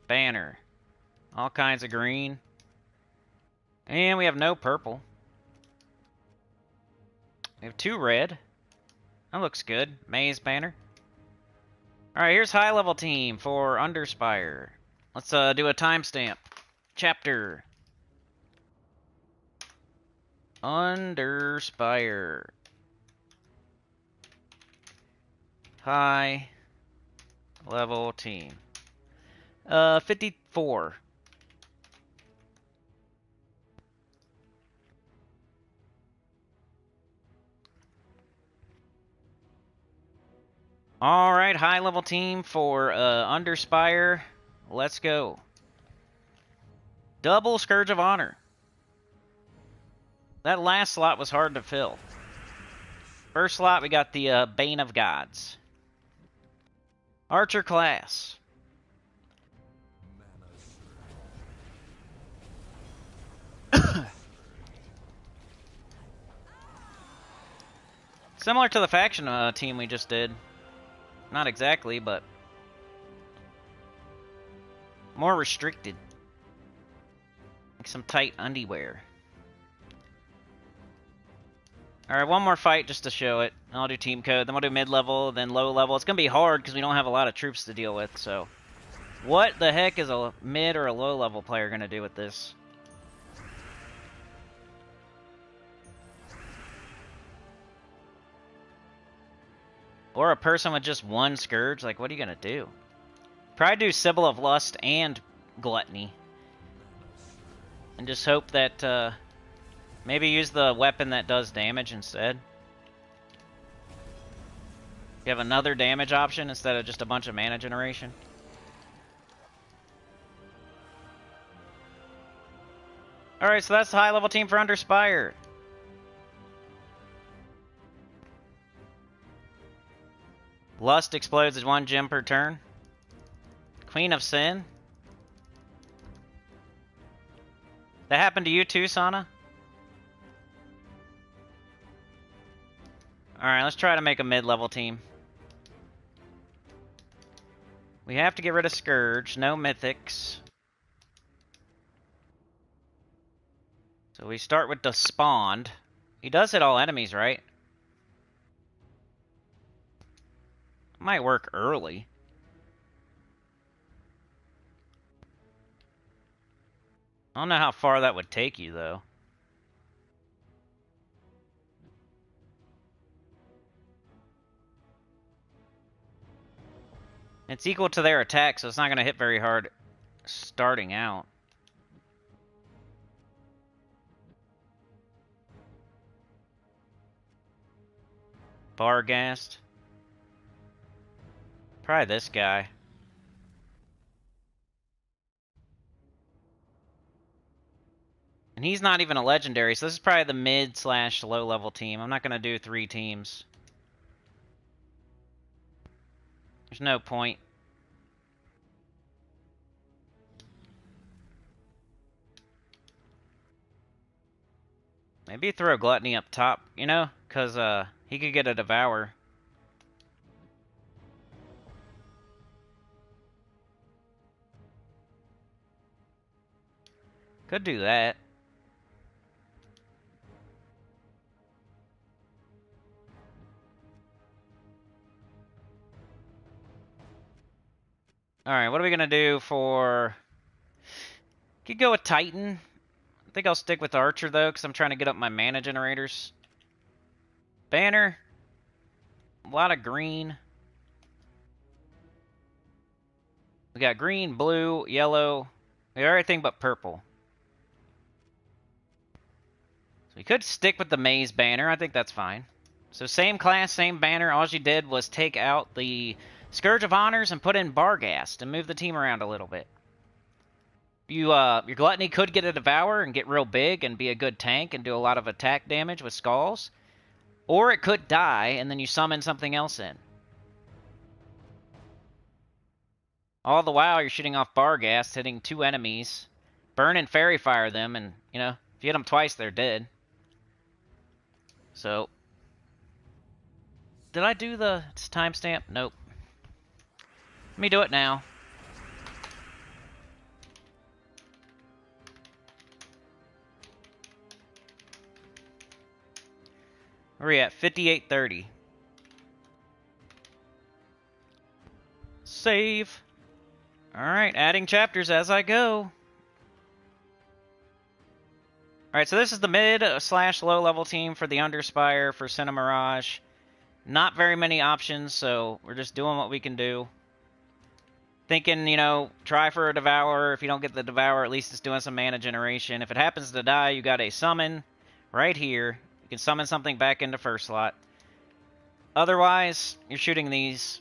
Banner. All kinds of green. And we have no purple. We have 2 red. That looks good. Maze banner. Alright, here's high level team for Underspire. Let's do a timestamp. Chapter. Underspire. High level team. 54. Alright, high level team for Underspire. Let's go. Double Scourge of Honor. That last slot was hard to fill. First slot, we got the Bane of Gods. Archer class. Similar to the faction team we just did. Not exactly, but more restricted. Like some tight underwear. Alright, one more fight just to show it. I'll do team code, then we'll do mid-level, then low-level. It's going to be hard because we don't have a lot of troops to deal with, so... What the heck is a mid or a low-level player going to do with this? Or a person with just 1 Scourge? Like, what are you going to do? Probably do Sybil of Lust and Gluttony. And just hope that, maybe use the weapon that does damage instead. You have another damage option instead of just a bunch of mana generation. Alright, so that's the high level team for Underspire. Lust explodes as 1 gem per turn. Queen of Sin. That happened to you too, Sana? Alright, let's try to make a mid-level team. We have to get rid of Scourge. No mythics. So we start with Despond. He does hit all enemies, right? Might work early. I don't know how far that would take you, though. It's equal to their attack, so it's not going to hit very hard starting out. Barghast. Probably this guy. And he's not even a legendary, so this is probably the mid/low level team. I'm not going to do 3 teams. There's no point. Maybe throw Gluttony up top, you know? Because he could get a Devour. Could do that. Alright, what are we going to do for... Could go with Titan. I think I'll stick with Archer, though, because I'm trying to get up my mana generators. Banner. A lot of green. We got green, blue, yellow. We got everything but purple. So we could stick with the Maze banner. I think that's fine. So same class, same banner. All you did was take out the Scourge of Honors and put in Barghast and move the team around a little bit. Your Gluttony could get a Devour and get real big and be a good tank and do a lot of attack damage with Skulls. Or it could die and then you summon something else in. All the while you're shooting off Barghast, hitting 2 enemies, burn and Fairy Fire them, and, you know, if you hit them twice, they're dead. So... Did I do the timestamp? Nope. Let me do it now. Where are we at? 58:30. Save. Alright, adding chapters as I go. Alright, so this is the mid/low level team for the Underspire for Maraj. Not very many options, so we're just doing what we can do. Thinking, you know, try for a Devour. If you don't get the Devour, at least it's doing some mana generation. If it happens to die, you got a summon right here. You can summon something back into first slot. Otherwise, you're shooting these.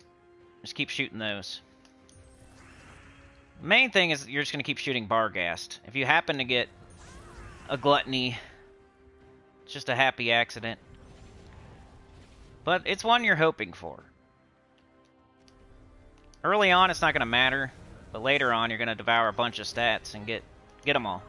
Just keep shooting those. The main thing is you're just going to keep shooting Barghast. If you happen to get a Gluttony, it's just a happy accident. But it's one you're hoping for. Early on, it's not going to matter. But later on, you're going to devour a bunch of stats and get them all.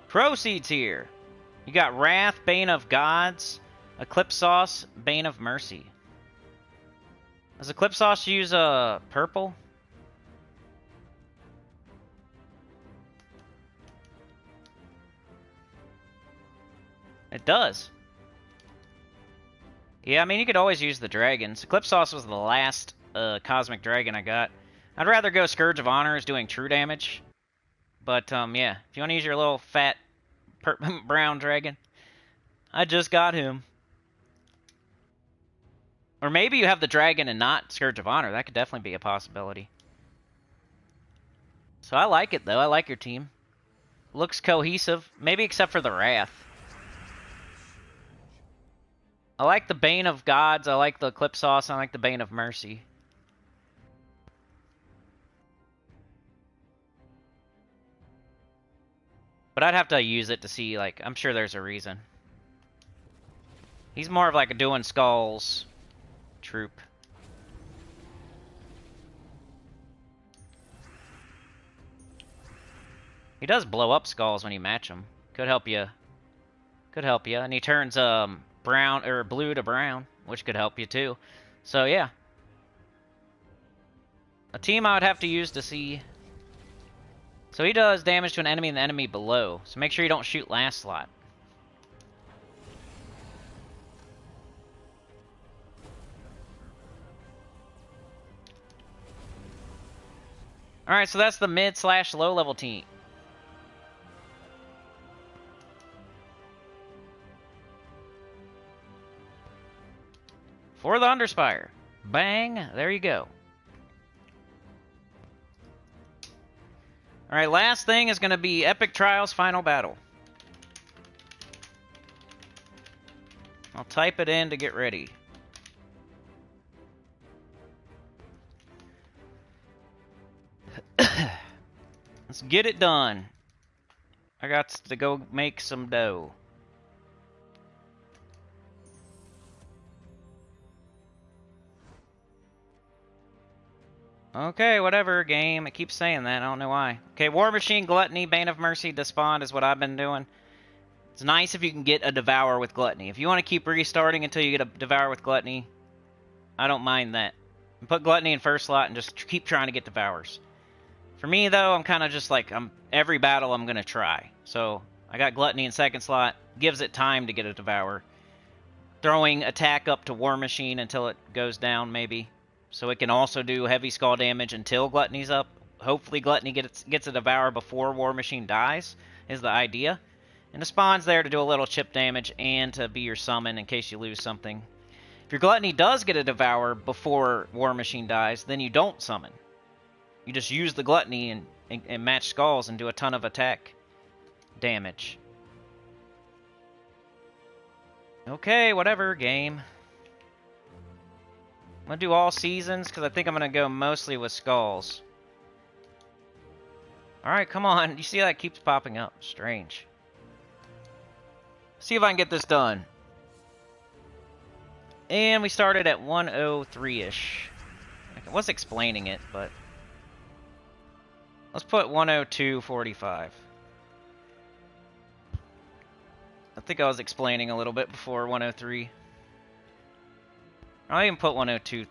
Proceeds here. You got Wrath, Bane of Gods, Eclipse Sauce, Bane of Mercy. Does Eclipse Sauce use purple? It does. Yeah, I mean, you could always use the dragons. Eclipse Sauce was the last Cosmic Dragon I got. I'd rather go Scourge of Honors doing true damage. But, yeah, if you want to use your little fat brown dragon, I just got him. Or maybe you have the dragon and not Scourge of Honor. That could definitely be a possibility. So I like it, though. I like your team. Looks cohesive. Maybe except for the Wrath. I like the Bane of Gods. I like the Eclipse Sauce. I like the Bane of Mercy. but I'd have to use it to see, like, I'm sure there's a reason. He's more of like a doing skulls troop. He does blow up skulls when you match him. Could help you. Could help you. And he turns brown or blue to brown, which could help you too. So yeah. A team I would have to use to see. So he does damage to an enemy and the enemy below. So make sure you don't shoot last slot. Alright, so that's the mid/low level team. For the Underspire. Bang! There you go. Alright, last thing is going to be Epic Trials Final Battle. I'll type it in to get ready. Let's get it done. I got to go make some dough. Okay, whatever, game. It keeps saying that. I don't know why. Okay, War Machine, Gluttony, Bane of Mercy, Despond is what I've been doing. It's nice if you can get a Devour with Gluttony. If you want to keep restarting until you get a Devour with Gluttony, I don't mind that. Put Gluttony in first slot and just keep trying to get Devours. For me, though, I'm kind of just like, every battle I'm going to try. So, I got Gluttony in second slot. Gives it time to get a Devour. Throwing attack up to War Machine until it goes down, maybe. So it can also do heavy skull damage until Gluttony's up. Hopefully Gluttony gets a Devour before War Machine dies, is the idea. And the Spawn's there to do a little chip damage and to be your summon in case you lose something. If your Gluttony does get a Devour before War Machine dies, then you don't summon. You just use the Gluttony and match skulls and do a ton of attack damage. Okay, whatever, game. I'm going to do all seasons because I think I'm going to go mostly with skulls. Alright, come on. You see that keeps popping up. Strange. See if I can get this done. And we started at 103-ish. I was explaining it, but... let's put 102.45. I think I was explaining a little bit before 103. I'll even put 102.30.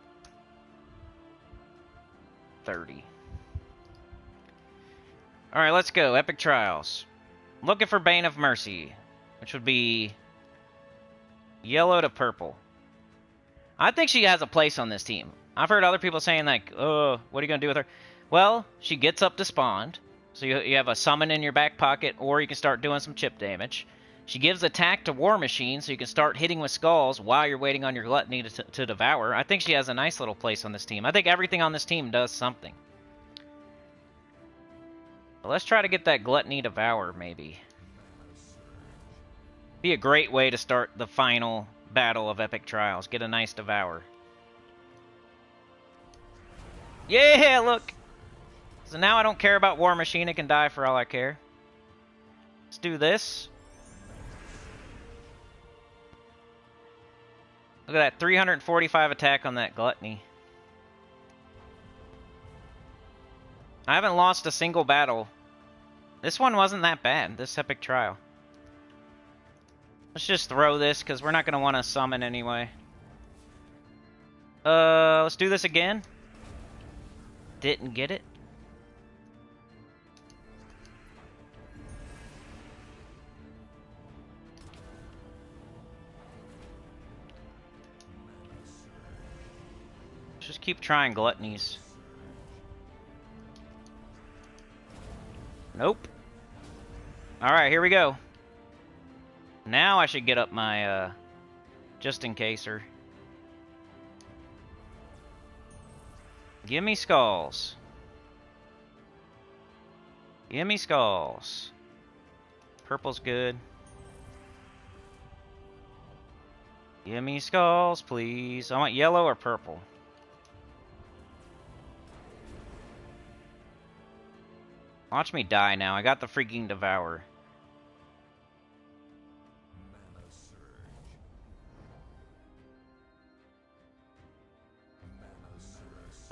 Alright, let's go. Epic Trials. Looking for Bane of Mercy, which would be yellow to purple. I think she has a place on this team. I've heard other people saying, like, oh, what are you going to do with her? Well, she gets up to spawn, so you have a summon in your back pocket, or you can start doing some chip damage. She gives attack to War Machine, so you can start hitting with skulls while you're waiting on your Gluttony to Devour. I think she has a nice little place on this team. I think everything on this team does something. But let's try to get that Gluttony Devour, maybe. Be a great way to start the final battle of Epic Trials. Get a nice Devour. Yeah, look! So now I don't care about War Machine. It can die for all I care. Let's do this. Look at that, 345 attack on that Gluttony. I haven't lost a single battle. This one wasn't that bad, this Epic Trial. Let's just throw this, because we're not going to want to summon anyway. Let's do this again. Didn't get it. Just keep trying Gluttonies. Nope. Alright, here we go. Now I should get up my, just in caser. Give me skulls. Give me skulls. Purple's good. Give me skulls, please. I want yellow or purple. Watch me die now. I got the freaking Devour.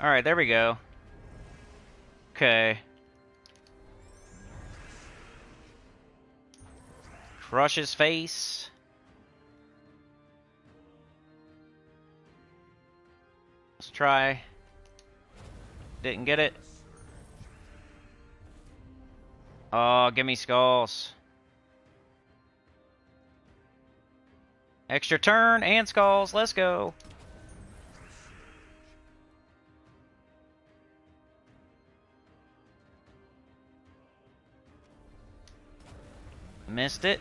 Alright, there we go. Okay. Crush his face. Let's try. Didn't get it. Oh, give me skulls. Extra turn and skulls. Let's go. Missed it.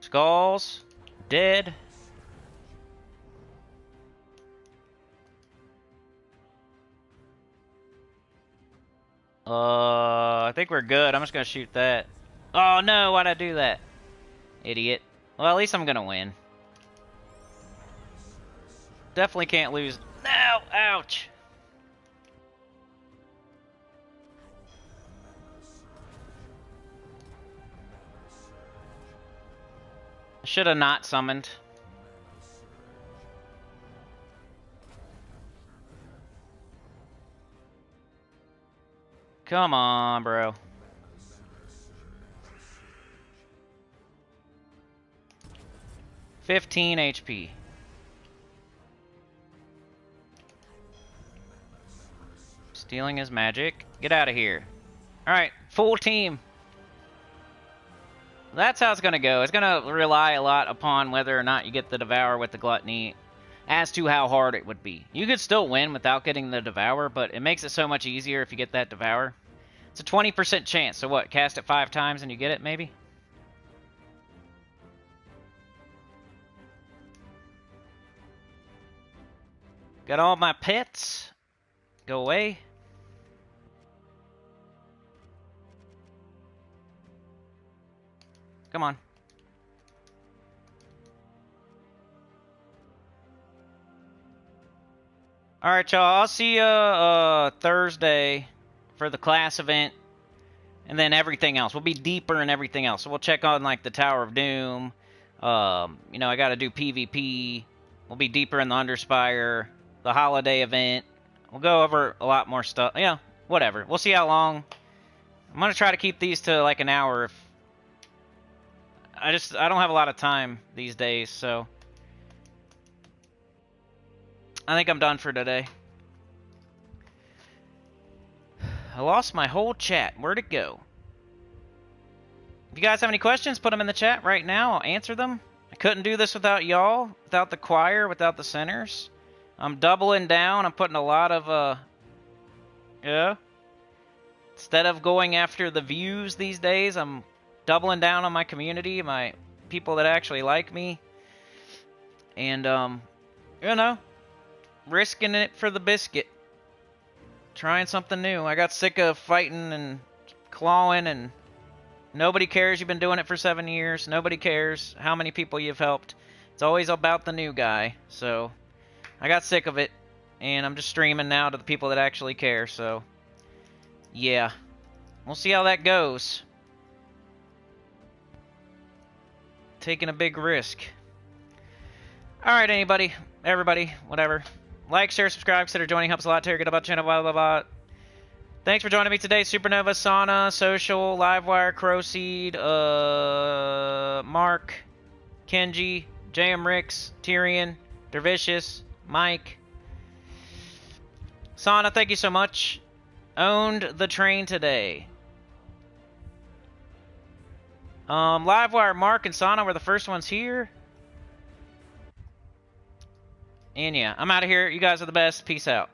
Skulls. Dead. I think we're good. I'm just gonna shoot that. Oh no, why'd I do that? Idiot. Well, at least I'm gonna win. Definitely can't lose. No! Ouch! I should have not summoned. Come on, bro. $15 HP. Stealing his magic. Get out of here. Alright, full team. That's how it's going to go. It's going to rely a lot upon whether or not you get the Devour with the Gluttony as to how hard it would be. You could still win without getting the Devour, but it makes it so much easier if you get that Devour. It's a 20% chance. So what, cast it 5 times and you get it, maybe? Got all my pets. Go away. Come on. Alright, y'all. I'll see you Thursday for the class event. And then everything else. We'll be deeper in everything else. So we'll check on, like, the Tower of Doom. You know, I gotta do PvP. We'll be deeper in the Underspire. The holiday event. We'll go over a lot more stuff. Yeah, whatever. We'll see how long. I'm gonna try to keep these to, like, an hour if... I don't have a lot of time these days, so I think I'm done for today. I lost my whole chat. Where'd it go? If you guys have any questions, put them in the chat right now. I'll answer them. I couldn't do this without y'all, without the choir, without the centers. I'm doubling down. I'm putting a lot of, yeah. Instead of going after the views these days, I'm doubling down on my community, my people that actually like me. And, you know, risking it for the biscuit. Trying something new. I got sick of fighting and clawing, and nobody cares you've been doing it for 7 years. Nobody cares how many people you've helped. It's always about the new guy. So, I got sick of it, and I'm just streaming now to the people that actually care. So, yeah. We'll see how that goes. Taking a big risk. Alright, everybody, whatever. Like, share, subscribe, consider joining. Helps a lot. Terry, get about the channel, blah, blah, blah. Thanks for joining me today. Supernova, Sauna, Social, Livewire, Crowseed, Mark, Kenji, JM Ricks, Tyrion, Dervicious, Mike. Sauna, thank you so much. Owned the train today. Livewire, Mark, and Sana were the first ones here. And yeah, I'm out of here. You guys are the best. Peace out.